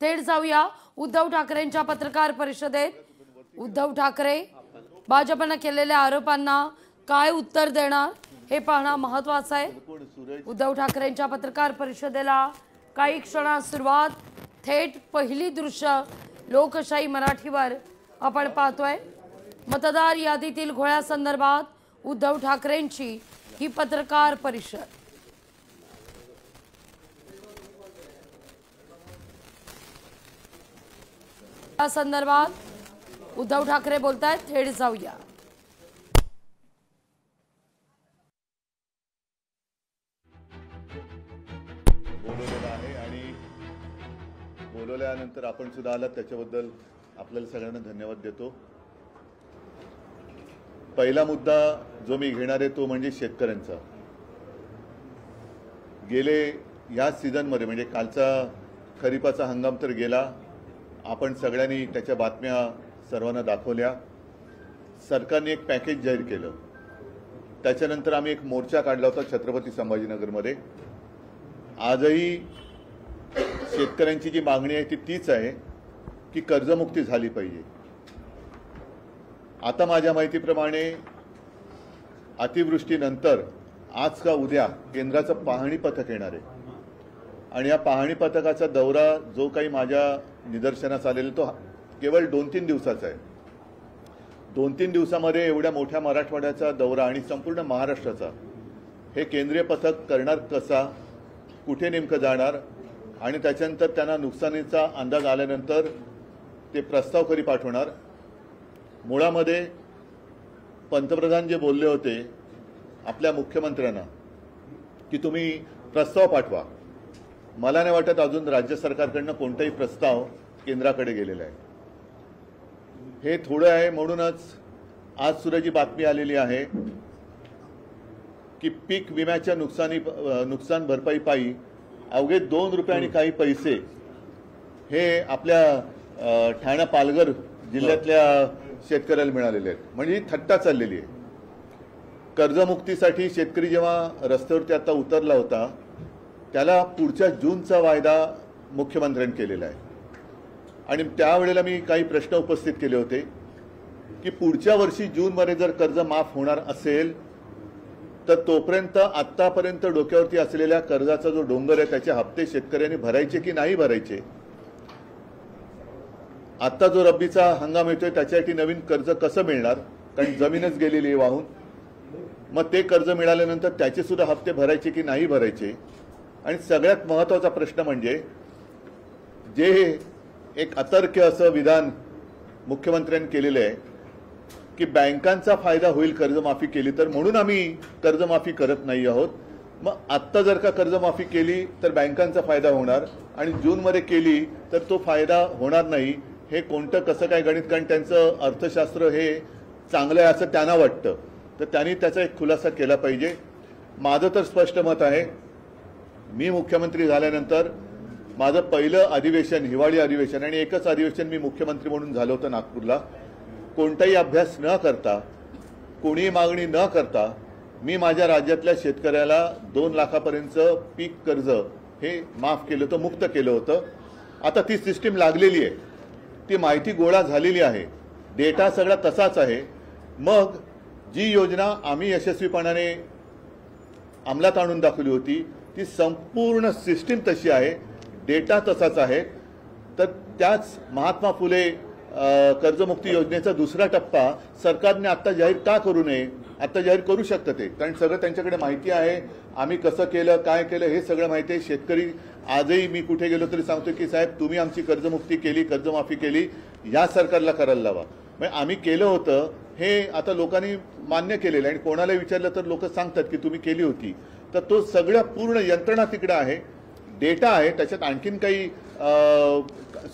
थेट जाऊया उद्धव ठाकरेंच्या पत्रकार परिषदेत। उद्धव ठाकरे भाजपने केलेल्या आरोपांना काय उत्तर देणार हे पाहणं महत्त्वाचं आहे। उद्धव ठाकरेंच्या पत्रकार परिषदेला काही क्षणात सुरुवात। थेट पहिली दृश्य लोकशाही मराठीवर आपण पाहतोय। मतदार यादीतील घोळ्यासंदर्भात उद्धव ठाकरेंची ही पत्रकार परिषद। या संदर्भात उद्धव ठाकरे बोलतायत, थेट जाऊया। बोलवलेलं आहे आणि बोलवल्यानंतर आपण सुद्धा आलात त्याच्याबद्दल आपल्याला सगळ्यांना धन्यवाद देतो। पहिला मुद्दा जो मी घेणार आहे तो म्हणजे शेतकऱ्यांचा। गेले या सीझनमध्ये म्हणजे कालचा खरीपाचा हंगाम तर गेला, आपण सगळ्यांनी त्याच्या बातम्या सर्वांना दाखवल्या। सरकारने एक पॅकेज जाहीर केलं, त्याच्यानंतर आम्ही एक मोर्चा काढला होता छत्रपती संभाजीनगरमध्ये। आजही शेतकऱ्यांची जी मागणी आहे ती तीच आहे की कर्जमुक्ती झाली पाहिजे। आता माझ्या माहितीप्रमाणे अतिवृष्टीनंतर आज का उद्या केंद्राचं पाहणी पथक येणार आहे आणि या पाहणी पथकाचा दौरा जो काही माझ्या निदर्शनास आलेला तो केवळ 2-3 दिवसाचा आहे। 2-3 दिवसामध्ये एवढ्या मोठ्या मराठवाड्याचा दौरा आणि संपूर्ण महाराष्ट्राचा हे केंद्रीय पथक करणार कसा, कुठे नेमकं जाणार आणि त्याच्यानंतर त्यांना नुकसानीचा अंदाज आल्यानंतर ते प्रस्ताव कधी पाठवणार। मुळामध्ये पंतप्रधान जे बोलले होते आपल्या मुख्यमंत्र्यांना की तुम्ही प्रस्ताव पाठवा, मला नाही वाटत अजून राज्य सरकारकडनं कोणताही प्रस्ताव केंद्राकडे गेलेला आहे। हे थोडं आहे म्हणूनच आज सुद्धा जी बातमी आलेली आहे की पीक विम्याच्या नुकसान भरपाई पायी अवघे 2 रुपये आणि काही पैसे हे आपल्या ठाणे पालघर जिल्ह्यातल्या शेतकऱ्याला मिळालेले आहेत। म्हणजे ही थट्टा चाललेली आहे। कर्जमुक्तीसाठी शेतकरी जेव्हा रस्त्यावरती आता उतरला होता त्याला पुढच्या जूनचा वायदा मुख्यमंत्र्यांनी केलेला आहे आणि त्यावेळेला मी काही प्रश्न उपस्थित केले होते की पुढच्या वर्षी जूनमध्ये जर कर्ज माफ होणार असेल तर तोपर्यंत आतापर्यंत डोक्यावरती असलेल्या कर्जाचा जो डोंगर आहे त्याचे हप्ते शेतकऱ्यांनी भरायचे की नाही भरायचे। आता जो रब्बीचा हंगाम येतोय त्याच्यासाठी नवीन कर्ज कसं मिळणार, कारण जमीनच गेलेली आहे वाहून। मग ते कर्ज मिळाल्यानंतर त्याचे सुद्धा हप्ते भरायचे की नाही भरायचे। आणि सगळ्यात महत्त्वाचा प्रश्न म्हणजे जे एक अतर्क्य असं विधान मुख्यमंत्र्यांनी केलेलं आहे की बँकांचा फायदा होईल कर्जमाफी केली तर, म्हणून आम्ही कर्जमाफी करत नाही आहोत। मग आत्ता जर का कर्जमाफी केली तर बँकांचा फायदा होणार आणि जूनमध्ये केली तर तो फायदा होणार नाही। हे कोणतं कसं काय गणित, कारण त्यांचं अर्थशास्त्र हे चांगलं आहे असं त्यांना वाटतं, तर त्यांनी त्याचा एक खुलासा केला पाहिजे। माझं तर स्पष्ट मत आहे, मी मुख्यमंत्री झाल्यानंतर माझं पहिलं अधिवेशन हिवाळी अधिवेशन आणि एकच अधिवेशन मी मुख्यमंत्री म्हणून झालं होतं नागपूरला। कोणताही अभ्यास न करता, कोणीही मागणी न करता मी माझ्या राज्यातल्या शेतकऱ्याला 2 लाखापर्यंतचं पीक कर्ज हे माफ केलं होतं, मुक्त केलं होतं। आता ती सिस्टीम लागलेली आहे, ती माहिती गोळा झालेली आहे, डेटा सगळा तसाच आहे। मग जी योजना आम्ही यशस्वीपणाने अंमलात आणून दाखवली होती ती संपूर्ण सिस्टीम तशी आहे, डेटा तसाच आहे। तर त्याच महात्मा फुले कर्जमुक्ती योजनेचा दुसरा टप्पा सरकारने आता जाहीर का करू नये, आता जाहीर करू शकतं ते, कारण सगळं त्यांच्याकडे माहिती आहे। आम्ही कसं केलं, काय केलं हे सगळं माहिती आहे। शेतकरी आजही मी कुठे गेलो तरी सांगतो की साहेब तुम्ही आमची कर्जमुक्ती केली, कर्जमाफी केली, या सरकारला करायला लावा। म्हणजे आम्ही केलं होतं हे आता लोकांनी मान्य केलेलं आहे आणि कोणाला विचारलं तर लोक सांगतात की तुम्ही केली होती। तर तो सगळं पूर्ण यंत्रणा तिकडे आहे, डेटा आहे। त्याच्यात आणखीन काही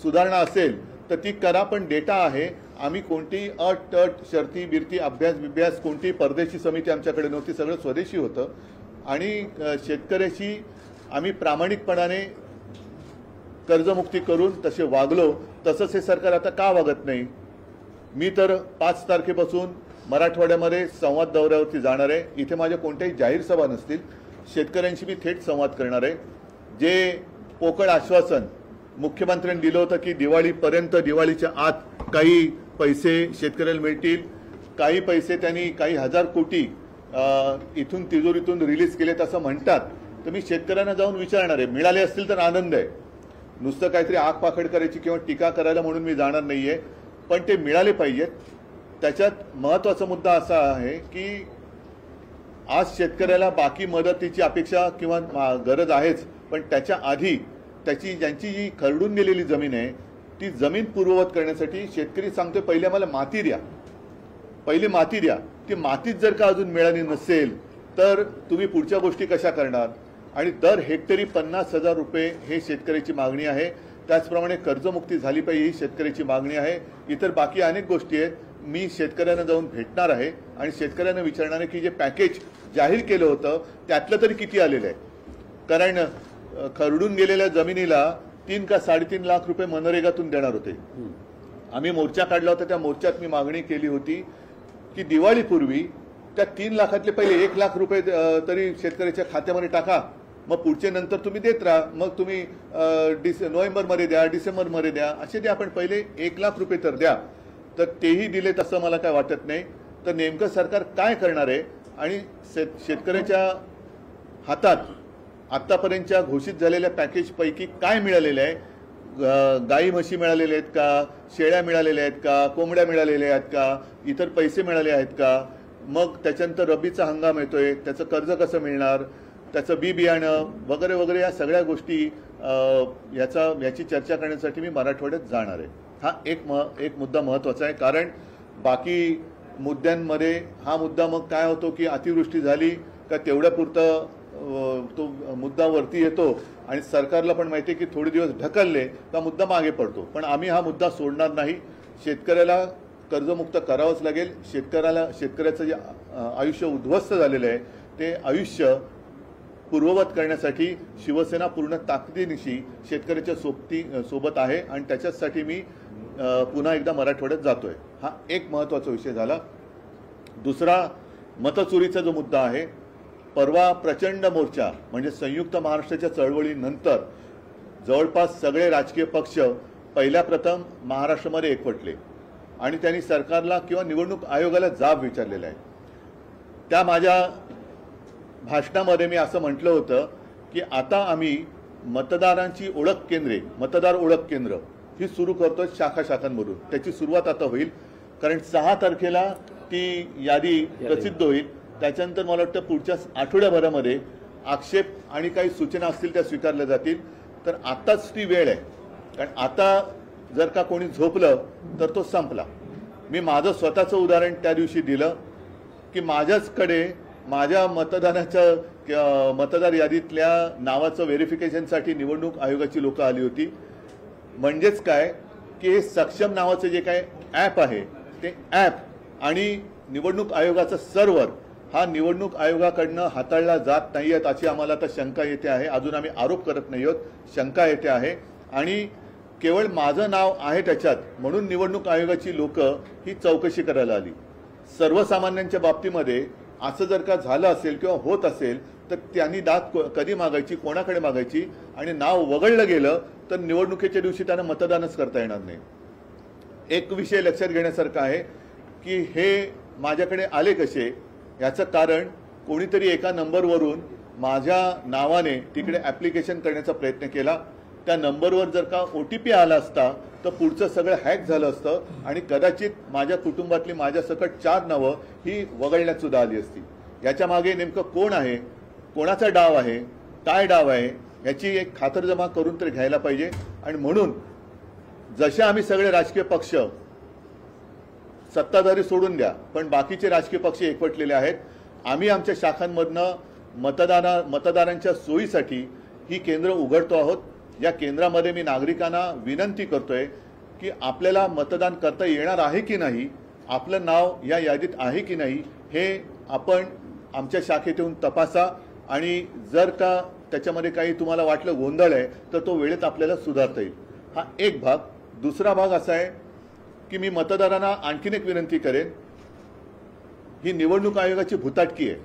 सुधारणा असेल तर ती करा, पण डेटा आहे। आम्ही कोणती अट शर्ती बिरती अभ्यास कोणती परदेशी समिती आमच्याकडे नव्हती, सगळं स्वदेशी होतं आणि शेतकऱ्याशी आम्ही प्रामाणिकपणाने कर्जमुक्ती करून तसे वागलो। तसंच हे सरकार आता का वागत नाही। मी तर 5 तारखेपासून मराठवाड्यामध्ये संवाद दौऱ्यावरती जाणार आहे। इथे माझ्या कोणत्याही जाहीर सभा नसतील, शेतकऱ्यांशी मी थेट संवाद करणार आहे। जे पोकळ आश्वासन मुख्यमंत्र्यांनी दिलं होतं की दिवाळीपर्यंत, दिवाळीच्या आत काही पैसे शेतकऱ्याला मिळतील. काही पैसे त्यांनी काही हजार कोटी इथून तिजोरीतून रिलीज केलेत असं म्हणतात. तर मी शेतकऱ्यांना जाऊन विचारणार आहे, मिळाले असतील तर आनंद आहे. नुसतं काहीतरी आग पाखड करायची किंवा टीका करायला म्हणून मी जाणार नाहीये, पण ते मिळाले पाहिजेत. त्याच्यात महत्त्वाचा मुद्दा असा आहे की आज शेतकऱ्याला बाकी मदतीची अपेक्षा किंवा गरज आहेच, पण त्याच्या आधी ज्यांची जी खरडून गेलेली जमीन आहे ती जमीन पूर्ववत करण्यासाठी शेतकरी सांगतोय पहिले मला माती द्या, पहिली माती द्या. ती मातीच जर का अजून मिळाली नसेल तर तुम्ही पुढच्या गोष्टी कशा करणार. आणि दर हेक्टरी 50,000 रुपये हे शेतकऱ्याची मागणी आहे. त्याचप्रमाणे कर्जमुक्ती झाली पाहिजे ही शेतकऱ्याची मागणी आहे. इतर बाकी अनेक गोष्टी आहेत. मी शेतकऱ्यांना जाऊन भेटणार आहे आणि शेतकऱ्यांना विचारणार आहे की जे पॅकेज जाहीर केलं होतं त्यातलं तरी किती आलेलं आहे. कारण खरडून गेलेल्या जमिनीला 3 का 3.5 लाख रुपये मनरेगातून देणार होते. आम्ही मोर्चा काढला होता. त्या मोर्चात मी मागणी केली होती की दिवाळीपूर्वी त्या 3 लाखातले पहिले 1 लाख रुपये तरी शेतकऱ्याच्या खात्यामध्ये टाका, मग पुढचे नंतर तुम्ही देत राहा. मग तुम्ही नोव्हेंबरमध्ये द्या, डिसेंबरमध्ये द्या, असे द्या, पण पहिले 1 लाख रुपये तर द्या. तर तेही दिले तसं मला काय वाटत नाही. तर नेमकं सरकार काय करणार आहे आणि शेतकऱ्याच्या हातात आत्तापर्यंतच्या घोषित झालेल्या पॅकेजपैकी काय मिळालेलं आहे. गाई म्हशी मिळालेल्या आहेत का, शेळ्या मिळालेल्या आहेत का, कोंबड्या मिळालेल्या आहेत का, इतर पैसे मिळाले आहेत का. मग त्याच्यानंतर रब्बीचा हंगाम येतोय, त्याचं कर्ज कसं मिळणार, त्याचं बी बियाणं वगैरे वगैरे या सगळ्या गोष्टी याची चर्चा करण्यासाठी मी मराठवाड्यात जाणार आहे. हा एक मुद्दा महत्त्वाचा आहे. कारण बाकी मुद्द्यांमध्ये हा मुद्दा मग काय होतो की अतिवृष्टी झाली का तेवढ्यापुरतं तो मुद्दा वरती येतो आणि सरकारला पण माहिती आहे की थोडे दिवस ढकलले का मुद्दा मागे पडतो. पण आम्ही हा मुद्दा सोडणार नाही. शेतकऱ्याला कर्जमुक्त करावंच लागेल. शेतकऱ्याचं जे आयुष्य उद्ध्वस्त झालेलं आहे ते आयुष्य पूर्ववत करण्यासाठी शिवसेना पूर्ण ताकदीनिशी शेतकऱ्याच्या सोबत आहे आणि त्याच्यासाठी मी पुन्हा एकदा मराठवाड्यात जातोय. हा एक महत्त्वाचा विषय झाला. दुसरा मतचोरीचा जो मुद्दा आहे, परवा प्रचंड मोर्चा म्हणजे संयुक्त महाराष्ट्राच्या चळवळीनंतर जवळपास सगळे राजकीय पक्ष पहिल्या प्रथम महाराष्ट्रामध्ये एकवटले आणि त्यांनी सरकारला किंवा निवडणूक आयोगाला जाब विचारलेला आहे. त्या माझ्या भाषणामध्ये मी असं म्हटलं होतं की आता आम्ही मतदारांची ओळख केंद्रे, मतदार ओळख केंद्र ही सुरू करतो शाखांमधून. त्याची सुरुवात आता होईल. कारण 6 तारखेला ती यादी प्रसिद्ध होईल. त्याच्यानंतर मला वाटतं पुढच्या आठवड्याभरामध्ये आक्षेप आणि काही सूचना असतील त्या स्वीकारल्या जातील. तर आत्ताच ती वेळ आहे. कारण आता जर का कोणी झोपलं तर तो संपला. मी माझं स्वतःचं उदाहरण त्या दिवशी दिलं की माझ्याचकडे माझ्या मतदार यादीतल्या नावाचं व्हेरिफिकेशनसाठी निवडणूक आयोगाची लोकं आली होती. म्हणजेच काय की हे सक्षम नावाचं जे काय ॲप आहे ते ॲप आणि निवडणूक आयोगाचं सर्व्हर हा निवडणूक आयोगाकडनं हाताळला जात नाही आहेत अशी आम्हाला आता शंका येते आहे. अजून आम्ही आरोप करत नाही आहोत, शंका येते आहे. आणि केवळ माझं नाव आहे त्याच्यात म्हणून निवडणूक आयोगाची लोकं ही चौकशी करायला आली. सर्वसामान्यांच्या बाबतीमध्ये असं जर का झालं असेल किंवा होत असेल तर त्यांनी दाद कधी मागायची, कोणाकडे मागायची आणि नाव वगळलं गेलं तर निवडणुकीच्या दिवशी त्यांना मतदानच करता येणार नाही. एक विषय लक्षात घेण्यासारखा आहे की हे माझ्याकडे आले कसे, याचं कारण कोणीतरी एका नंबरवरून माझ्या नावाने तिकडे ॲप्लिकेशन करण्याचा प्रयत्न केला. त्या नंबरवर जर का OTP आला असता तर पुढचं सगळं हॅक झालं असतं आणि कदाचित माझ्या कुटुंबातली माझ्यासकट 4 नावं ही वगळण्यात सुद्धा आली असती. याच्या मागे नेमकं कोण आहे, कोणाचा डाव आहे, काय डाव आहे याची एक खातरजमा करून तर घ्यायला पाहिजे. आणि म्हणून जसे आम्ही सगळे राजकीय पक्ष, सत्ताधारी सोडून द्या पण बाकीचे राजकीय पक्ष एकवटलेले आहेत, आम्ही आमच्या शाखांमधनं मतदारांच्या सोयीसाठी ही केंद्र उघडतो आहोत. या केंद्रामध्ये मी नागरिकांना विनंती करतोय की आपल्याला मतदान करता येणार आहे की नाही, आपलं नाव या यादीत आहे की नाही हे आपण आमच्या शाखेत येऊन तपासा. आणि जर का त्याच्यामध्ये काही तुम्हाला वाटलं गोंधळ आहे तर तो वेळेत आपल्याला सुधारता येईल. हा एक भाग. दुसरा भाग असा आहे की मी मतदारांना आणखीन एक विनंती करेन, ही निवडणूक आयोगाची भुताटकी आहे.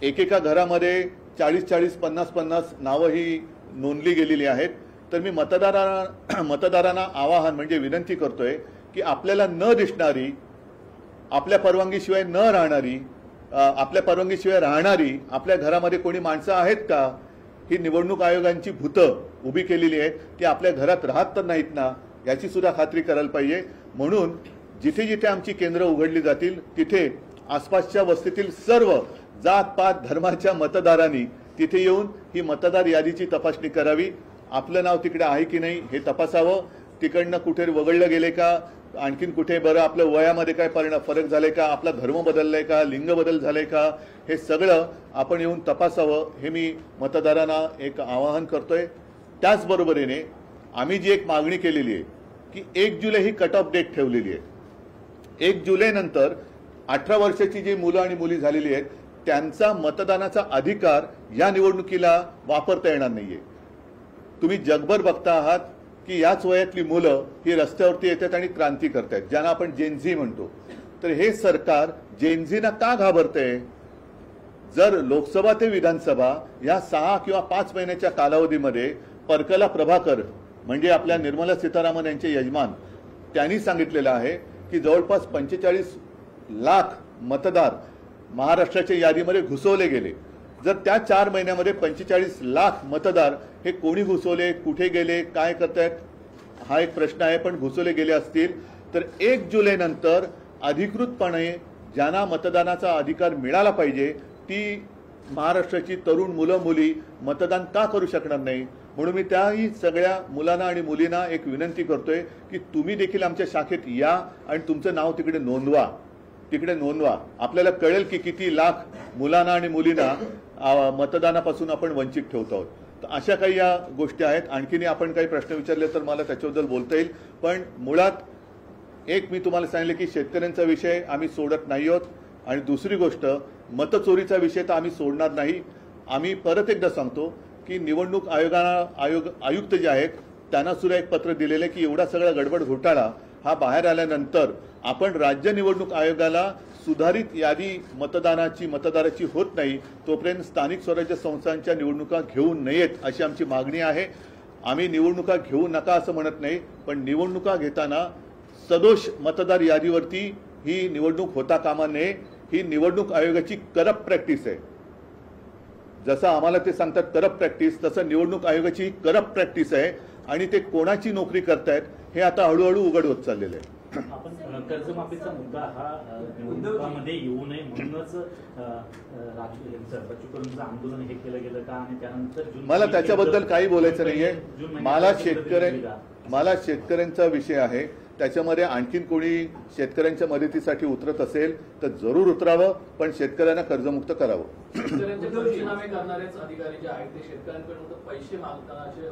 एकेका घरामध्ये 40-40, 50-50 नावं ही नोंदली गेलेली आहेत. तर मी मतदारांना आवाहन म्हणजे विनंती करतोय की आपल्याला न दिसणारी, आपल्या परवानगीशिवाय न राहणारी, आपल्या परवानगीशिवाय राहणारी आपल्या घरामध्ये कोणी माणसं आहेत का, ही निवडणूक आयोगांची भूतं उभी केलेली आहेत ती आपल्या घरात राहत तर नाहीत ना, याची सुद्धा खात्री करायला पाहिजे. म्हणून जिथे जिथे आमची केंद्र उघडली जातील तिथे आसपासच्या वस्तीतील सर्व जात पात धर्माच्या मतदारांनी तिथे येऊन ही मतदार यादीची तपासणी करावी. आपलं नाव तिकडे आहे की नाही हे तपासावं. तिकडनं कुठे वगळलं गेले का, आणखीन कुठे बरं आपलं वयामध्ये काय फरक झालाय का, आपला धर्म बदललाय का, लिंग बदल झालाय का, हे सगळं आपण येऊन तपासावं, हे मी मतदारांना एक आवाहन करतोय. त्याचबरोबरीने आम्ही जी एक मागणी केलेली आहे की 1 जुलै ही कट ऑफ डेट ठेवलेली आहे. 1 जुलै नंतर 18 वर्षाची जी मुलं आणि मुली झालेली आहेत त्यांचा मतदानाचा अधिकार या निवडणुकीला वापरता येणार नाहीये. तुम्ही जगभर बघता आहात की याच वयातली मुलं ही रस्त्यावरती येतात आणि क्रांती करतात, ज्यांना आपण जेनझी म्हणतो. तर हे सरकार जेनझीना का घाबरतंय? जर लोकसभा ते विधानसभा या 6 किंवा 5 महिन्याच्या कालावधीमध्ये परकला प्रभाकर म्हणजे आपल्या निर्मला सीतारामन यांचे यजमान त्यांनी सांगितलेलं आहे की जवळपास 45 लाख मतदार महाराष्ट्राच्या यादीमध्ये घुसवले गेले. जर त्या 4 महिन्यामध्ये 45 लाख मतदार हे कोणी घुसवले, कुठे गेले, काय करतायत हा एक प्रश्न आहे. पण घुसवले गेले असतील तर 1 जुलै नंतर अधिकृतपणे ज्यांना मतदानाचा अधिकार मिळाला पाहिजे ती महाराष्ट्राची तरुण मुलं मुली मतदान का करू शकणार नाही? म्हणून मी त्याही सगळ्या मुलांना आणि मुलींना एक विनंती करतोय की तुम्ही देखील आमच्या शाखेत या आणि तुमचं नाव तिकडे नोंदवा. आपल्याला कळेल की किती लाख मुलांना आणि मुलींना मतदानापासून आपण वंचित ठेवतो आहोत. तर अशा काही या गोष्टी आहेत. आणखीन आपण काही प्रश्न विचारले तर मला त्याच्याबद्दल बोलता येईल. पण मुळात एक मी तुम्हाला सांगितले की शेतकऱ्यांचा विषय आम्ही सोडत नाही आहोत. आणि दुसरी गोष्ट मतचोरीचा विषय तर आम्ही सोडणार नाही. आम्ही परत एकदा सांगतो की निवडणूक आयुक्त जे आहेत त्यांना सुद्धा एक पत्र दिलेलं आहे की एवढा सगळा गडबड घोटाळा हा बाहेर आल्यानंतर आपण राज्य निवडणूक आयोगाला सुधारित यादी मतदाराची होत नाही तोपर्यंत स्थानिक स्वराज्य संस्थांच्या निवडणुका घेऊ नयेत अशी आमची मागणी आहे. आम्ही निवडणुका घेऊ नका असं म्हणत नाही, पण निवडणुका घेताना सदोष मतदार यादीवरती ही निवडणूक होता कामा नये. ही निवडणूक आयोगाची करप्ट प्रॅक्टिस आहे. जसं आम्हाला ते सांगतात करप्ट प्रॅक्टिस, तसं निवडणूक आयोगाची ही करप्ट प्रॅक्टिस आहे. आणि ते कोणाची नोकरी करतायत हे आता हळूहळू उघड होत चाललेलं आहे. आपण कर्जमाफीचा मुद्दा हा निवडणुकांमध्ये येऊ नये म्हणूनच सरपंच आंदोलन हे केलं गेलं का? आणि त्यानंतर मला त्याच्याबद्दल काही बोलायचं नाहीये. मला शेतकऱ्यांचा विषय आहे. त्याच्यामध्ये आणखीन कोणी शेतकऱ्यांच्या मदतीसाठी उतरत असेल तर जरूर उतरावं, पण शेतकऱ्यांना कर्जमुक्त करावं. पंचनामे करणारेच अधिकारी जे आहेत ते शेतकऱ्यांकडून पैसे मागतानाचे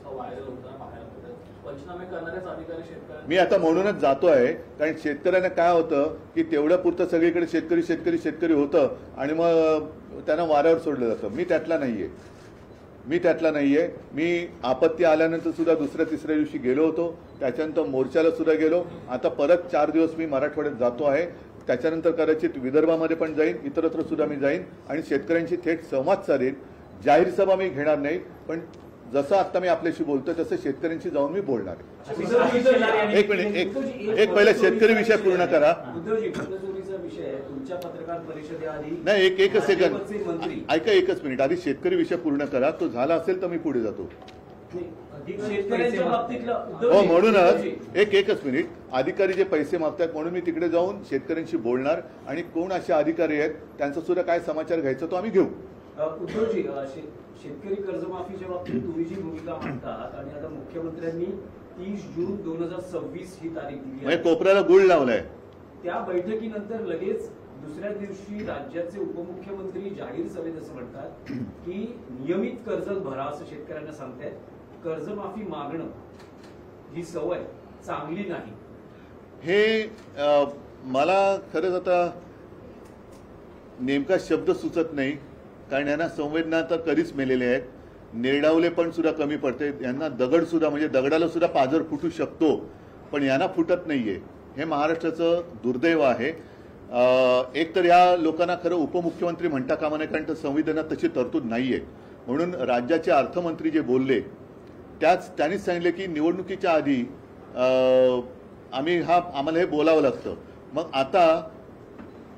व्हायरल होताना बाहेर होतात. पंचनामे करणारेच अधिकारी शेतकऱ्यांना मी आता म्हणूनच जातो आहे, कारण शेतकऱ्यांना काय होतं की तेवढ्या पुरतं सगळीकडे शेतकरी होतं आणि मग त्यांना वाऱ्यावर सोडलं जातं. मी त्यातला नाहीये. मी आपत्ती आल्यानंतर सुद्धा दुसऱ्या तिसऱ्या दिवशी गेलो होतो. त्याच्यानंतर मोर्चाला सुद्धा गेलो. आता परत 4 दिवस मी मराठवाड्यात जातो आहे. त्याच्यानंतर कदाचित विदर्भामध्ये पण जाईन, इतरत्र सुद्धा मी जाईन आणि शेतकऱ्यांशी थेट संवाद साधेन. जाहीर सभा मी घेणार नाही, पण जसं आता मी आपल्याशी बोलतोय तसं शेतकऱ्यांशी जाऊन मी बोलणार. एक मिनिट, एक पहिला शेतकरी विषय पूर्ण करा. नाही, एकच सेकंद ऐका, एकच मिनिट. आधी शेतकरी विषय पूर्ण करा. तो झाला असेल तर मी पुढे जातो. हो, म्हणूनच एकच मिनिट. अधिकारी जे पैसे मागतात म्हणून मी तिकडे जाऊन शेतकऱ्यांशी बोलणार आणि कोण असे अधिकारी आहेत त्यांचा सुद्धा काय समाचार घ्यायचा तो आम्ही घेऊ. उद्धवजी, शेतकरी कर्जमाफीच्या बाबतीत तुम्ही जी भूमिका मांडतात आणि आता मुख्यमंत्र्यांनी 30 जून 2026 ही तारीख दिली आहे. कोपऱ्याला गुळ लावलाय. त्या बैठकीनंतर लगेच दुसऱ्या दिवशी राज्याचे उपमुख्यमंत्री जाहीर सभेत असं म्हणतात की नियमित कर्ज भरा असं शेतकऱ्यांना सांगतायत. कर्जमाफी मागणं ही सवय चांगली नाही. हे मला खरंच आता नेमका शब्द सुचत नाही, कारण यांना संवेदना तर कधीच मेलेले आहेत. निर्डावले पण सुद्धा कमी पडते. यांना दगड सुद्धा म्हणजे दगडाला सुद्धा पाझर फुटू शकतो, पण यांना फुटत नाहीये. हे महाराष्ट्राचं दुर्दैव आहे. एक तर या लोकांना खरं उपमुख्यमंत्री म्हणता कामा नये, कारण संविधानात तशी तरतूद नाहीये. म्हणून राज्याचे अर्थमंत्री जे बोलले त्यांनीच सांगितले की निवडणुकीच्या आधी आम्हाला हे बोलावं लागतं. मग आता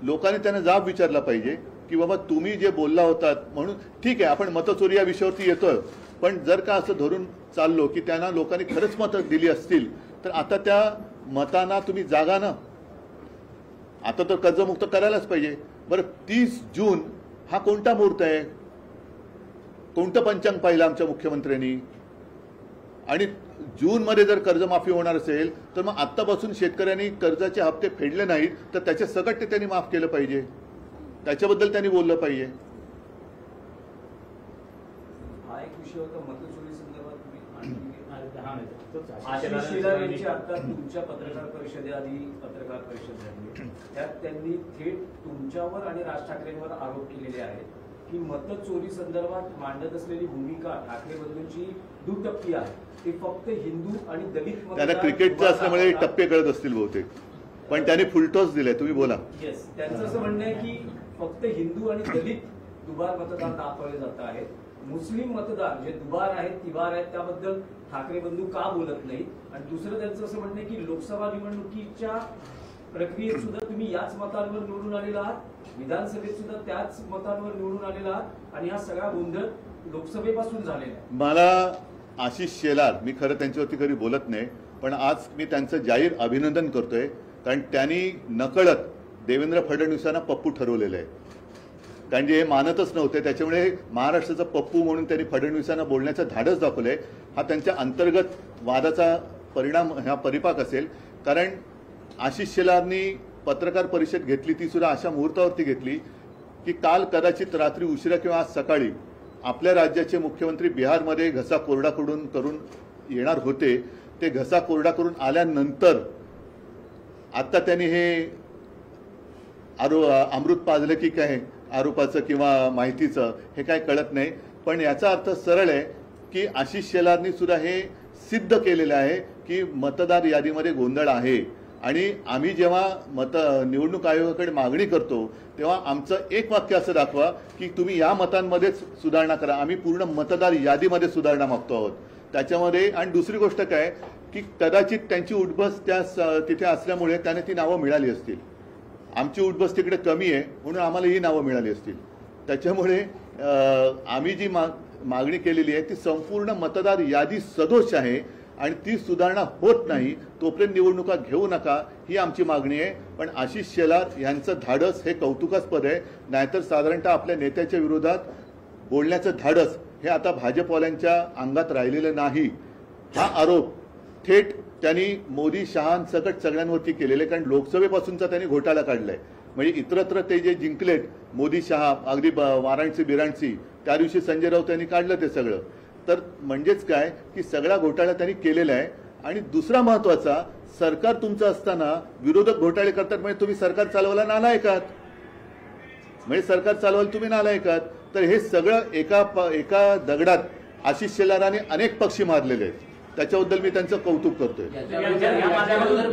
लोकांनी त्यांना जाब विचारला पाहिजे की बाबा तुम्ही जे बोलला होतात म्हणून ठीक आहे, आपण मतचोरी या विषयावरती येतोय, पण जर का असं धरून चाललो की त्यांना लोकांनी खरंच मतं दिली असतील तर आता त्या मतांना तुम्ही जागा ना. आता तर कर्जमुक्त करायलाच पाहिजे. बरं, 30 जून हा कोणता मुहूर्त आहे? कोणतं पंचांग पाहिलं आमच्या मुख्यमंत्र्यांनी? आणि जूनमध्ये जर कर्जमाफी होणार असेल तर मग आत्तापासून शेतकऱ्यांनी कर्जाचे हप्ते फेडले नाहीत तर त्याच्या सकट ते त्यांनी माफ केलं पाहिजे, त्याच्याबद्दल त्यांनी बोललं पाहिजे. हा एक विषय होता मतचोरी संदर्भात. आशिष आशिष शेलार यांची आता तुमच्या पत्रकार परिषदेआधी पत्रकार परिषद झाली, त्यात त्यांनी थेट तुमच्यावर आणि राज ठाकरेंवर आरोप केलेले आहेत की मतचोरी संदर्भात मांडत असलेली भूमिका ठाकरे बंधूंची दुटप्पी आहे. ते फक्त हिंदू आणि दलित त्यांना क्रिकेटचं असल्यामुळे टप्पे कळत असतील बहुतेक, पण त्यांनी फुलटॉस दिलाय. तुम्ही बोला. येस, त्यांचं असं म्हणणं आहे की फक्त हिंदू आणि दलित दुबार मतदार दाखवले जात आहेत. मुस्लिम मतदार जे दुबार आहेत तिबार आहेत त्याबद्दल ठाकरे बंधू का बोलत नाही. आणि दुसरं त्यांचं असं म्हणणं आहे की लोकसभा निवडणुकीच्या प्रक्रियेत सुद्धा तुम्ही याच मतांवर निवडून आलेला आहात, विधानसभेत सुद्धा त्याच मतांवर निवडून आलेला आहात आणि हा सगळा गोंधळ लोकसभेपासून झालेला आहे. मला आशिष शेलार, मी खरं त्यांच्यावरती कधी बोलत नाही, पण आज मी त्यांचं जाहीर अभिनंदन करतोय कारण त्यांनी नकळत देवेंद्र फडणवीसांना पप्पू ठरवलेलं आहे. कारण जे हे मानतच नव्हते त्याच्यामुळे महाराष्ट्राचा पप्पू म्हणून त्यांनी फडणवीसांना बोलण्याचं धाडस दाखवलंय. हा त्यांच्या अंतर्गत वादाचा परिणाम हा परिपाक असेल. कारण आशिष शेलारनी पत्रकार परिषद घेतली ती सुद्धा अशा मुहूर्तावरती घेतली की काल कदाचित रात्री उशिरा किंवा आज सकाळी आपल्या राज्याचे मुख्यमंत्री बिहारमध्ये घसा कोरडा करून येणार होते. ते घसा कोरडा करून आल्यानंतर आता त्यांनी हे अमृत पाजलं की काय आरोपाचं किंवा माहितीचं हे काय कळत नाही. पण याचा अर्थ सरळ आहे की आशिष शेलारनी सुद्धा हे सिद्ध केलेलं आहे की मतदार यादीमध्ये गोंधळ आहे. आणि आम्ही जेव्हा निवडणूक आयोगाकडे मागणी करतो तेव्हा आमचं एक वाक्य असं दाखवा की तुम्ही या मतांमध्येच सुधारणा करा. आम्ही पूर्ण मतदार यादीमध्ये सुधारणा मागतो आहोत त्याच्यामध्ये. आणि दुसरी गोष्ट काय की कदाचित त्यांची उठबस तिथे असल्यामुळे त्याने ती नावं मिळाली असतील. आमची उठबस तिकडे कमी आहे म्हणून आम्हाला ही नावं मिळाली असतील. त्याच्यामुळे आम्ही जी मागणी केलेली आहे ती संपूर्ण मतदार यादी सदोष आहे आणि ती सुधारणा होत नाही तोपर्यंत निवडणुका घेऊ नका ही आमची मागणी आहे. पण आशिष शेलार यांचं धाडस हे कौतुकास्पद आहे. नाहीतर साधारणतः आपल्या नेत्याच्या विरोधात बोलण्याचं धाडस हे आता भाजपवाल्यांच्या अंगात राहिलेलं नाही. हा आरोप थेट त्यांनी मोदी शहांसकट सगळ्यांवरती केलेले. कारण लोकसभेपासूनचा त्यांनी घोटाळा काढलाय. म्हणजे इतरत्र ते जे जिंकलेत मोदी शहा अगदी वाराणसी बिराणसी त्या दिवशी संजय राऊत यांनी काढलं ते सगळं. तर म्हणजेच काय की सगळा घोटाळा त्यांनी केलेला आहे. आणि दुसरा महत्वाचा, सरकार तुमचं असताना विरोधक घोटाळे करतात म्हणजे तुम्ही सरकार चालवायला नालायकात. म्हणजे सरकार चालवायला तुम्ही नालायकात. तर हे सगळं एका दगडात आशिष शेलारांनी अनेक पक्षी मारलेले आहेत. त्याच्याबद्दल मी त्यांचं कौतुक करतोय.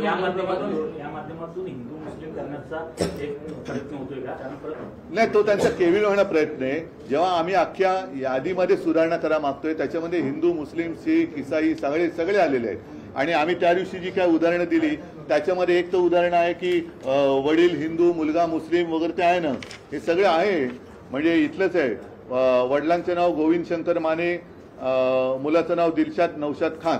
या माध्यमातून हिंदू मुस्लिम करण्याचा एक प्रयत्न होतोय का? नाही, तो त्यांचा केविळ होण्याचा प्रयत्न आहे. जेव्हा आम्ही अख्ख्या यादीमध्ये सुधारणा करा मागतोय त्याच्यामध्ये हिंदू मुस्लिम शीख ईसाई सगळे आलेले आहेत. आणि आम्ही त्या दिवशी जी काय उदाहरणं दिली त्याच्यामध्ये एक तर उदाहरण आहे की वडील हिंदू मुलगा मुस्लिम वगैरे ते आहे ना, हे सगळे आहे. म्हणजे इथलंच आहे. वडिलांचं नाव गोविंद शंकर माने, मुलाचं नाव दिलशाद नौशाद खान,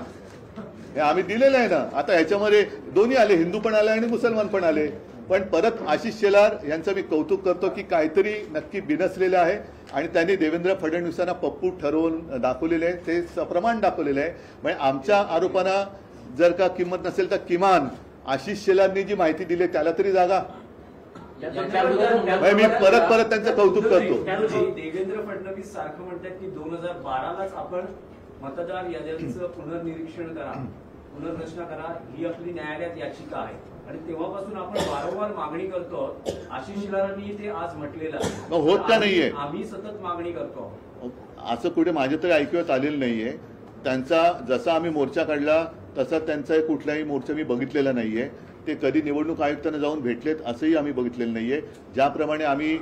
हे आम्ही दिलेलं आहे ना. आता ह्याच्यामध्ये दोन्ही आले, हिंदू पण आले आणि मुसलमान पण आले. पण परत आशिष शेलार यांचं मी कौतुक करतो की काहीतरी नक्की बिनसलेलं आहे आणि त्यांनी देवेंद्र फडणवीसांना पप्पू ठरवून दाखवलेले आहे. ते सप्रमाण दाखवलेलं आहे. म्हणजे आमच्या आरोपांना जर का किंमत नसेल तर किमान आशिष शेलारनी जी माहिती दिली त्याला तरी जागा. मी परत त्यांचं कौतुक करतो. देवेंद्र फडणवीस सारखं म्हणतात की 2012लाच आपण मतदार याद्यांचं पुनर्निरीक्षण करा, पुनर्रचना करा, ही आपली न्यायालयात याचिका आहे. आणि तेव्हापासून आपण वारंवार मागणी करतो. आशिष शेलारांनी ते आज म्हटलेलं आहे. होत का नाहीये? आम्ही सतत मागणी करतो. असं कुठे माझ्या तरी ऐकण्यात आलेलं नाहीये. त्यांचा जसा आम्ही मोर्चा काढला तसा त्यांचा कुठलाही मोर्चा मी बघितलेला नाहीये. ते कधी निवडणूक आयुक्तांना जाऊन भेटलेत असंही आम्ही बघितलेलं नाही आहे. ज्याप्रमाणे आम्ही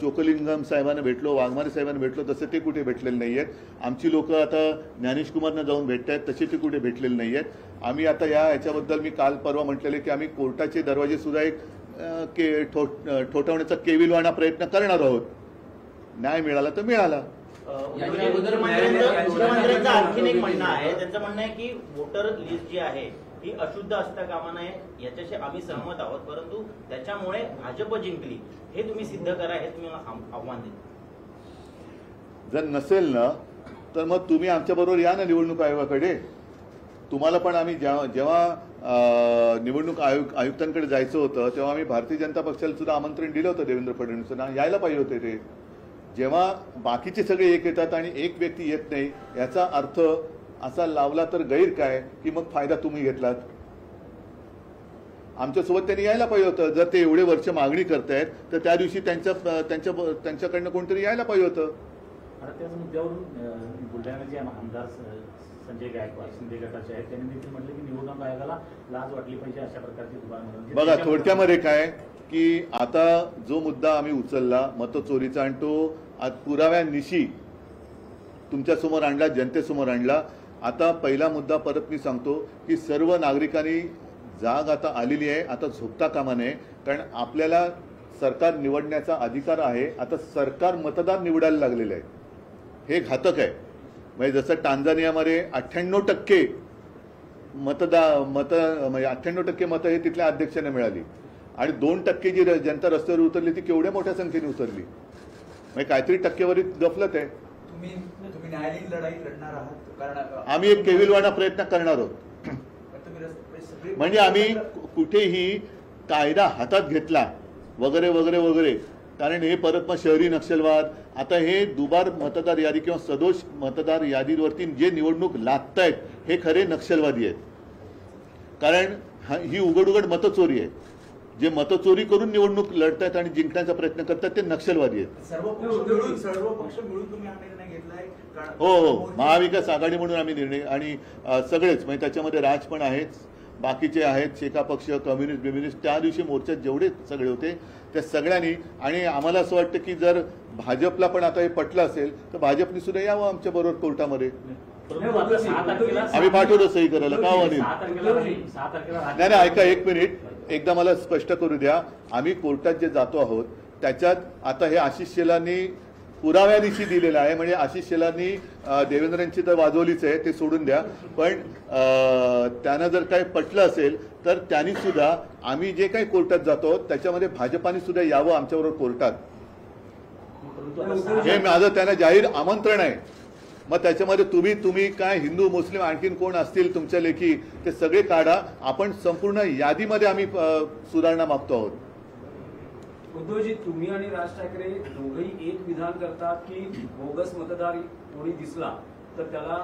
चोकलिंगम साहेबांना भेटलो, वाघमारे साहेबांना भेटलो, तसे ते कुठे भेटलेले नाही आहेत. आमची लोकं आता ज्ञानेश कुमारना जाऊन भेटत आहेत, तसे ते कुठे भेटलेले नाही आहेत. आम्ही आता याच्याबद्दल मी काल परवा म्हटलेले की आम्ही कोर्टाचे दरवाजे सुद्धा एक ठोठावण्याचा केविलवाणा प्रयत्न करणार आहोत. न्याय मिळाला तर मिळाला. मुख्यमंत्र्यांचं आणखीन एक म्हणणं आहे, त्यांचं म्हणणं आहे की वोटर लिस्ट जी आहे ही अशुद्ध असता कामा नये, याच्याशी आम्ही सहमत आहोत, परंतु त्याच्यामुळे भाजप जिंकली हे तुम्ही सिद्ध करा, हे तुम्ही आव्हान देता. जर नसेल ना तर मग तुम्ही आमच्याबरोबर या ना निवडणूक आयोगाकडे. तुम्हाला पण आम्ही जेव्हा निवडणूक आयुक्तांकडे जायचं होतं तेव्हा आम्ही भारतीय जनता पक्षाला सुद्धा आमंत्रण दिलं होतं. देवेंद्र फडणवीसांना यायला पाहिजे होते ते. जेव्हा बाकीचे सगळे एक येतात आणि एक व्यक्ती येत नाही, याचा अर्थ असा लावला तर गैर काय की मग फायदा तुम्ही घेतलात. आमच्यासोबत त्यांनी यायला पाहिजे होतं. जर ते एवढे वर्ष मागणी करतायत तर त्या दिवशी त्यांच्याकडनं कोणतरी यायला पाहिजे होतं. आता त्याच मुद्द्यावरून बुलढाण्याचे आमदार संजय गायकवाड शिंदे गटाचे आहेत, त्यांनी देखील म्हटलं की निवडणूक आयोगाला लाज वाटली पाहिजे अशा प्रकारची धुरा. बघा थोडक्यामध्ये काय की आता जो मुद्दा आम्ही उचलला मतचोरीचा आणि तो आज पुराव्यानिशी तुमच्यासमोर आणला, जनतेसमोर आणला. आता पहिला मुद्दा परत मी सांगतो की सर्व नागरिकांनी जाग आता आलेली आहे. आता झोपता कामा नये, कारण आपल्याला सरकार निवडण्याचा अधिकार आहे. आता सरकार मतदार निवडायला लागलेले आहे. हे घातक आहे. म्हणजे जसं टांझानियामध्ये 98% म्हणजे 98% मतं हे तिथल्या अध्यक्षांना मिळाली आणि 2% जी जनता रस्त्यावर उतरली ती केवढ्या मोठ्या संख्येने उतरली. म्हणजे काहीतरी टक्केवारीत गफलत आहे. तुम्ही न्यायालयीन लढाई लढणार आहात, कारण आम्ही एक केविलवाणा प्रयत्न करणार आहोत. म्हणजे आम्ही कुठेही कायदा हातात घेतला वगैरे वगैरे वगैरे, कारण हे परत मग शहरी नक्षलवाद, आता हे दुबार मतदार यादी किंवा सदोष मतदार यादीवरती जे निवडणूक लादतायत हे खरे नक्षलवादी आहेत. कारण ही उघड उघड मतचोरी आहे. जे मतचोरी करून निवडणूक लढतायत आणि जिंकण्याचा प्रयत्न करतात ते नक्षलवादी आहेत. सर्व पक्ष मिळून तुम्ही हा निर्णय घेतलाय. हो, महाविकास आघाडी म्हणून आम्ही निर्णय आणि सगळेच म्हणजे त्याच्यामध्ये राज पण आहेत, बाकीचे आहेत, शेका पक्ष, कम्युनिस्ट त्या दिवशी मोर्चात जेवढे सगळे होते त्या सगळ्यांनी. आणि आम्हाला असं वाटतं की जर भाजपला पण आता हे पटलं असेल तर भाजपने सुद्धा यावं आमच्या बरोबर कोर्टामध्ये. आम्ही पाठवतो सही करायला. का म्हणेल? नाही नाही, ऐका एक मिनिट, एकदा मला स्पष्ट करू द्या. आम्ही कोर्टात जे जातो आहोत त्याच्यात आता हे आशिष शेलारनी पुराव्यानिशी दिलेलं आहे. म्हणजे आशिष शेलारनी देवेंद्रांची तर वाजवलीच आहे, ते सोडून द्या. पण त्यांना जर काही पटलं असेल तर त्यांनी सुद्धा आम्ही जे काही कोर्टात जातो त्याच्यामध्ये भाजपाने सुद्धा यावं आमच्याबरोबर कोर्टात. हे माझं त्यांना जाहीर आमंत्रण आहे. मग त्याच्यामध्ये तुम्ही काय हिंदू मुस्लिम आणखीन कोण असतील तुमच्या लेखी ते सगळे काढा. आपण संपूर्ण यादीमध्ये आम्ही सुधारणा मागतो आहोत. उद्धवजी, तुम्ही आणि राज ठाकरे दोघंही एक विधान करतात की बोगस मतदार कोणी दिसला तर त्याला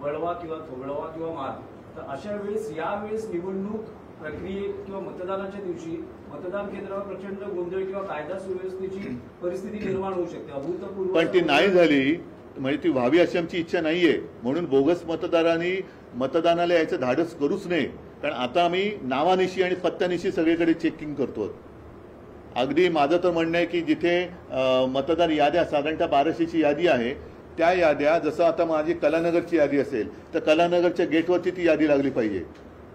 बळवा किंवा थोबळवा किंवा मार. तर अशा वेळेस यावेळेस निवडणूक प्रक्रियेत किंवा मतदानाच्या दिवशी मतदान केंद्रावर प्रचंड गोंधळ किंवा कायदा सुव्यवस्थेची परिस्थिती निर्माण होऊ शकते. अभूतपूर्व पण ती नाही झाली म्हणजे ती व्हावी अशी आमची इच्छा नाहीये. म्हणून बोगस मतदारांनी मतदानाला यायचं धाडस करूच नये. कारण आता आम्ही नावानिशी आणि पत्त्यानिशी सगळीकडे चेकिंग करतो. अगदी माझं तर म्हणणं आहे की जिथे मतदार याद्या साधारणतः 1200ची यादी आहे त्या याद्या, जसं आता माझी कलानगरची यादी असेल तर कलानगरच्या गेटवरती ती यादी लागली पाहिजे.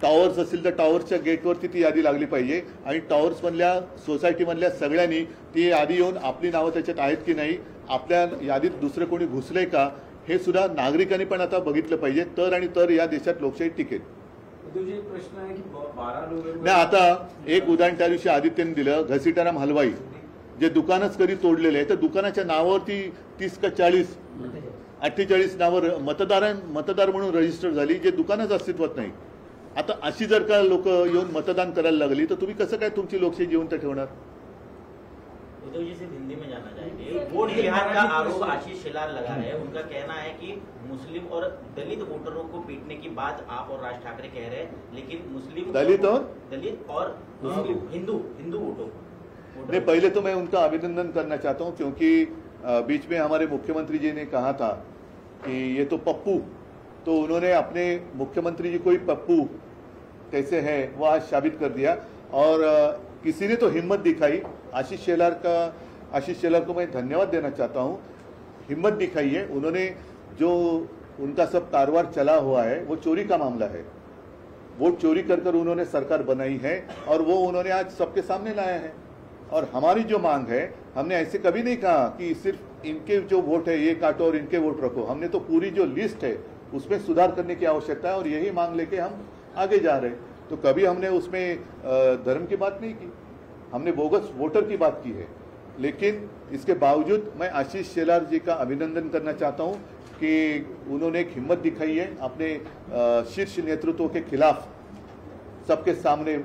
टॉवर्स असेल तर टॉवर्सच्या गेटवरती ती यादी लागली पाहिजे. आणि टॉवर्समधल्या सोसायटीमधल्या सगळ्यांनी ती यादी येऊन आपली नावं त्याच्यात आहेत की नाही, आपल्या यादीत दुसरं कोणी घुसलंय का, हे सुद्धा नागरिकांनी पण आता बघितलं पाहिजे. तर या देशात लोकशाही टिकेल. प्रश्न आहे की 12 नोव्हेंबर नाही, आता एक उदाहरण त्या दिवशी आदित्यने दिलं, घसीटाराम हलवाई जे दुकानच कधी तोडलेले आहे तर दुकानाच्या नावावरती 30 का 40 48 नावं मतदार म्हणून रजिस्टर झाली, जे दुकानच अस्तित्वात नाही. आता अशी जर का लोक येऊन मतदान करायला लागली तर तुम्ही कसं काय तुमची लोकशाही जिवंत ठेवणार? उद्धव जी से हिंदी में जानना चाहेंगे, वोट जिहाद का आरोप आशीष शेलार लगा रहे हैं. उनका कहना है कि मुस्लिम और दलित वोटरों को पीटने की बात आप और राज ठाकरे कह रहे हैं, लेकिन मुस्लिम दलित और हिंदू वोटों नहीं, पहले तो मैं उनका अभिनंदन करना चाहता हूं क्योंकि बीच में हमारे मुख्यमंत्री जी ने कहा था कि ये तो पप्पू, तो उन्होंने अपने मुख्यमंत्री जी को ही पप्पू कैसे हैं वो आज साबित कर दिया। और किसी ने तो हिम्मत दिखाई, आशीष शेलार को मैं धन्यवाद देना चाहता हूँ। हिम्मत दिखाई है उन्होंने, जो उनका सब कारोबार चला हुआ है वो चोरी का मामला है, वोट चोरी कर उन्होंने सरकार बनाई है और वो उन्होंने आज सबके सामने लाया है। और हमारी जो मांग है, हमने ऐसे कभी नहीं कहा कि सिर्फ इनके जो वोट है ये काटो और इनके वोट रखो, हमने तो पूरी जो लिस्ट है उसमें सुधार करने की आवश्यकता है और यही मांग लेके हम आगे जा रहे हैं। तो कभी हमने उसमें धर्म की बात नहीं की, हमने बोगस वोटर की बात की है। लेकिन इसके बावजूद मैं आशीष शेलार जी का अभिनंदन करना चाहता हूं कि उन्होंने एक हिम्मत दिखाई है अपने शीर्ष नेतृत्व के खिलाफ सबके सामने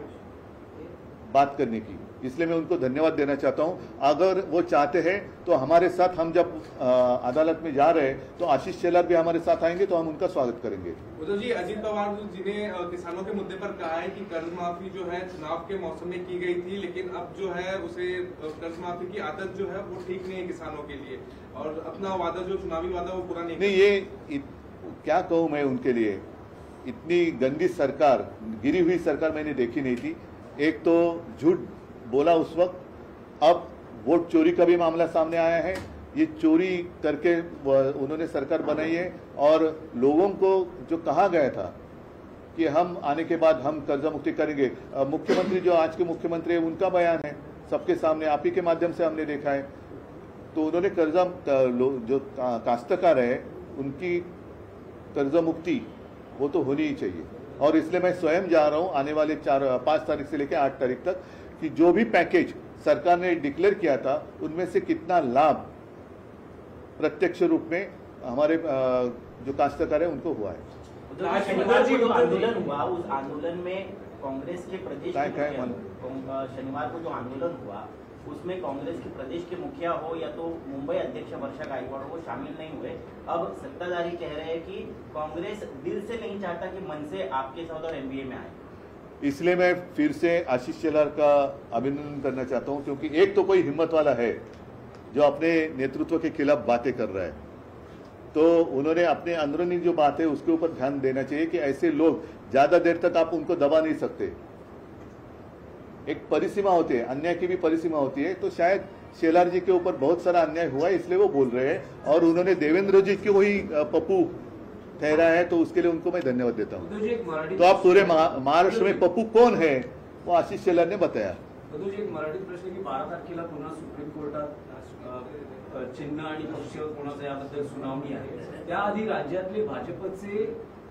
बात करने की, इसलिए मैं उनको धन्यवाद देना चाहता हूं। अगर वो चाहते हैं तो हमारे साथ, हम जब अदालत में जा रहे हैं तो आशीष शेलार भी हमारे साथ आएंगे तो हम उनका स्वागत करेंगे। उद्धव जी, अजीत पवार जी ने किसानों के मुद्दे पर कहा है कि कर्ज माफी जो है चुनाव के मौसम में की गई थी, लेकिन अब जो है उसे कर्ज माफी की आदत जो है वो ठीक नहीं है किसानों के लिए, और अपना वादा जो चुनावी वादा वो पूरा नहीं। ये क्या कहूँ मैं उनके लिए, इतनी गंदी सरकार, गिरी हुई सरकार मैंने देखी नहीं थी। एक तो झूठ बोला उस वक्त, अब वोट चोरी का भी मामला सामने आया है। ये चोरी करके उन्होंने सरकार बनाई है और लोगों को जो कहा गया था कि हम आने के बाद हम कर्जा मुक्ति करेंगे, मुख्यमंत्री जो आज के मुख्यमंत्री है उनका बयान है सबके सामने, आप ही के माध्यम से हमने देखा है। तो उन्होंने कर्जा, जो काश्तकार है उनकी कर्जा मुक्ति वो तो होनी ही चाहिए। और इसलिए मैं स्वयं जा रहा हूं आने वाले 5 तारीख से लेकर 8 तारीख तक कि जो भी पैकेज सरकार ने डिक्लेयर किया था उनमें से कितना लाभ प्रत्यक्ष रूप में हमारे जो काश्तकार है उनको हुआ है। शनिवार को जो आंदोलन हुआ, उस आंदोलन में कांग्रेस के प्रदेश शनिवार को जो आंदोलन हुआ उसमें कांग्रेस के प्रदेश के मुखिया हो या तो मुंबई अध्यक्ष वर्षा गायकवाड़ वो शामिल नहीं हुए। अब सत्ताधारी कह रहे हैं कि कांग्रेस दिल से नहीं चाहता कि मन से आपके साथ और एनडीए में आए। इसलिए मैं फिर से आशीष शेलार का अभिनंदन करना चाहता हूं, क्योंकि एक तो कोई हिम्मत वाला है जो अपने नेतृत्व के खिलाफ बातें कर रहा है, तो उन्होंने अपने अंदरूनी जो बात है उसके ऊपर ध्यान देना चाहिए कि ऐसे लोग ज्यादा देर तक आप उनको दबा नहीं सकते। एक परिसीमा होती है, अन्याय की भी परिसीमा होती है। तो शायद शेलार जी के ऊपर बहुत सारा अन्याय हुआ है इसलिए वो बोल रहे हैं, और उन्होंने देवेंद्र जी को ही पप्पू ठहरा है, तो उसके लिए उनको मैं धन्यवाद देता हूँ। तो आप पूरे महाराष्ट्र में पप्पू कौन है वो आशीष शेलार ने बताया। एक मराठी प्रश्न की 12 तारखेला पुन्हा सुप्रीम कोर्टात चिन्ह आणि पक्ष कोणाचं याबद्दल सुनावणी आहे, त्याआधी राज्यातले भाजपचे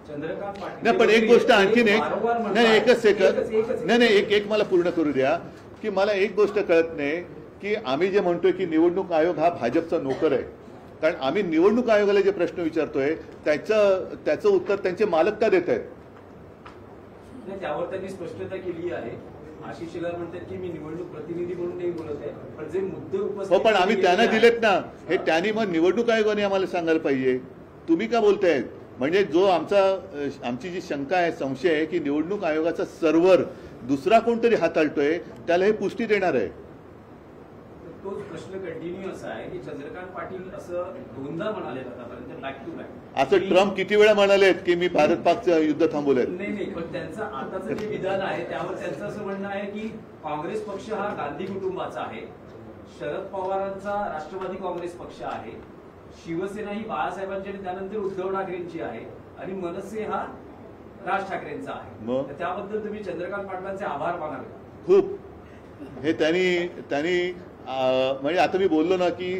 चंद्रकांत पाटील नाही, पण एक गोष्ट आणखीन नाही, एकच सेकंद, नाही एक मला पूर्ण करू द्या की मला एक गोष्ट कळत नाही की आम्ही जे म्हणतोय की निवडणूक आयोग हा भाजपचा नोकर आहे, कारण आम्ही निवडणूक आयोगाला जे प्रश्न विचारतोय त्याचं उत्तर त्यांचे मालक का देत आहेत? त्यावर त्यांनी स्पष्टता केली आहे। आशिष शेलार म्हणतात की मी निवडणूक प्रतिनिधी म्हणून नाही बोलत आहे, पण जे मुद्दे उपस्थित हो, पण आम्ही त्यांना दिलेत ना, हे त्यांनी मग निवडणूक आयोगाने आम्हाला सांगायला पाहिजे, तुम्ही का बोलतायत? म्हणजे जो आमची जी शंका आहे, संशय आहे की निवडणूक आयोगाचा सर्व्हर दुसरा कोणतरी हाताळतोय, त्याला हे पुष्टी देणार आहे। तोच प्रश्न कंटिन्यू असा आहे की चंद्रकांत पाटील असं दोनदा म्हणाले आतापर्यंत बॅक टू बॅक। असं ट्रम्प किती वेळा म्हणालेत की मी भारत पाकचं युद्ध थांबवलंय? नाही, पण त्यांचं आताचं जे विधान आहे त्यावर त्यांचं असं म्हणणं आहे की काँग्रेस पक्ष हा गांधी कुटुंबाचा आहे, शरद पवारांचा राष्ट्रवादी काँग्रेस पक्ष आहे, शिवसेना ही बाळासाहेबांची आणि त्यानंतर उद्धव ठाकरेंची आहे, आणि मनसे हा राज ठाकरेंचा आहे। तर त्याबद्दल तुम्ही चंद्रकांत पाटलांचे आभार मानाल का? खूप, हे त्यांनी म्हणजे आता मी बोललो ना की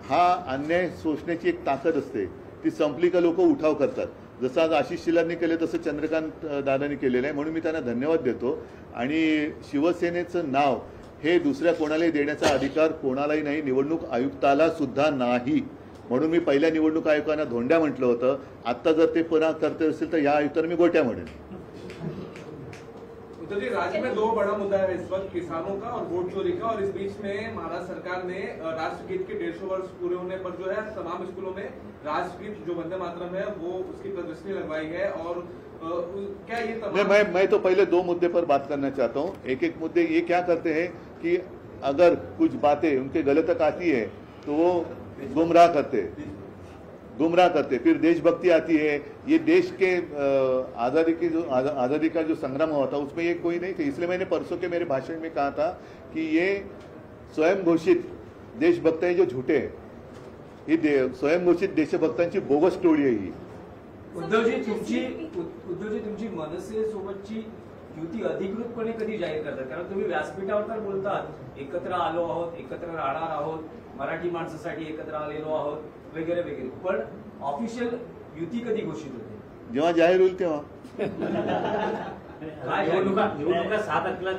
हा अन्याय सोसण्याची एक ताकद असते, ती संपली का लोक उठाव करतात। जसं आज आशिष शेलारनी केले तसं चंद्रकांत दादांनी केलेलं आहे, म्हणून मी त्यांना धन्यवाद देतो। आणि शिवसेनेचं नाव हे दुसऱ्या कोणालाही देण्याचा अधिकार कोणालाही नाही, निवडणूक आयुक्ताला सुद्धा नाही, म्हणून मी पहिल्या निवडणूक आयोगांना धोंड्या म्हटलं होतं। आता जर ते पुन्हा करते असेल तर या आयुक्तांना मी गोट्या म्हणेन। उद्धव जी, राज्य में 2 बड़ा मुद्दा है इस वक्त, किसानों का और वोट चोरी का, और इस बीच में महाराष्ट्र सरकार ने राष्ट्रगीत के 150 वर्ष पूरे होने पर जो है तमाम स्कूलों में राष्ट्रगीत जो वंदे मातरम है वो उसकी प्रदर्शनी लगवाई है। और क्या ये तमाम... मैं तो पहले 2 मुद्दे पर बात करना चाहता हूँ। एक मुद्दे ये क्या करते हैं कि अगर कुछ बातें उनके गलत तक आती है तो वो गुमराह करते। गुमराह करते, फिर देशभक्ति आती है, ये देश के आज़ादी का जो संग्राम हुआ था उसमें ये कोई नहीं थे। इसलिए मैंने परसों के मेरे भाषण में कहा था कि ये स्वयं घोषित देशभक्त है जो झूठे हैं, ही स्वयं घोषित देशभक्तांची बोगस टोळी आहे ही। उद्धवजी तुमची मनसे सोबतची युती अधिकृतपणे कधी जाहीर करतात? कारण तुम्ही व्यासपीठावर तर बोलतात एकत्र आलो आहोत, एकत्र राहणार आहोत, मराठी माणसासाठी एकत्र आलेलो आहोत वगैरे वगैरे, पण ऑफिशियल युती कधी घोषित होते? जेव्हा जाहीर होईल तेव्हा। काय निवडणुका 7 तारखेला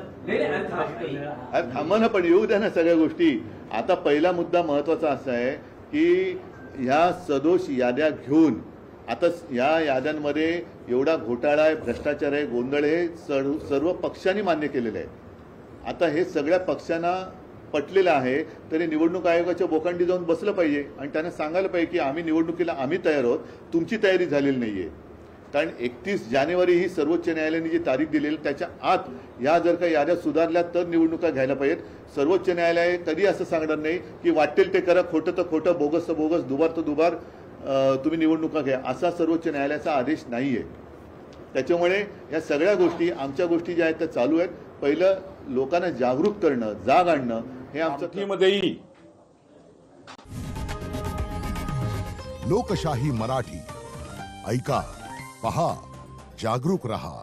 अरे थांबा ना, पण येऊ द्या ना सगळ्या गोष्टी। आता पहिला मुद्दा महत्वाचा असा आहे की ह्या सदोष याद्या घेऊन आता या याद्यांमध्ये एवढा घोटाळा आहे, भ्रष्टाचार आहे, गोंधळ आहे, सर्व पक्षांनी मान्य केलेलं आहे। आता हे सगळ्या पक्षांना पटलेलं आहे, तरी निवडणूक आयोगाच्या बोकांडी जाऊन बसलं पाहिजे आणि त्यांना सांगायला पाहिजे की आम्ही निवडणुकीला आम्ही तयार आहोत, तुमची तयारी झालेली नाहीये। कारण 31 जानेवारी ही सर्वोच्च न्यायालयाने जी तारीख दिलेली त्याच्या आत या जर का याद्या सुधारल्या तर निवडणुका घ्यायला पाहिजेत। सर्वोच्च न्यायालय कधी असं सांगणार नाही की वाटेल ते करा, खोटं तर खोटं, बोगस तर बोगस, दुबार तर दुबार, तुम्ही निवडणुका घ्या, असा सर्वोच्च न्यायालयाचा आदेश नाहीये। त्याच्यामुळे या सगळ्या गोष्टी आमच्या गोष्टी ज्या आहेत त्या चालू आहेत। पहिलं लोकांना जागरूक करणं, जाग आणणं हे आमचं मध्येही लोकशाही मराठी ऐका, पहा, जागरूक रहा।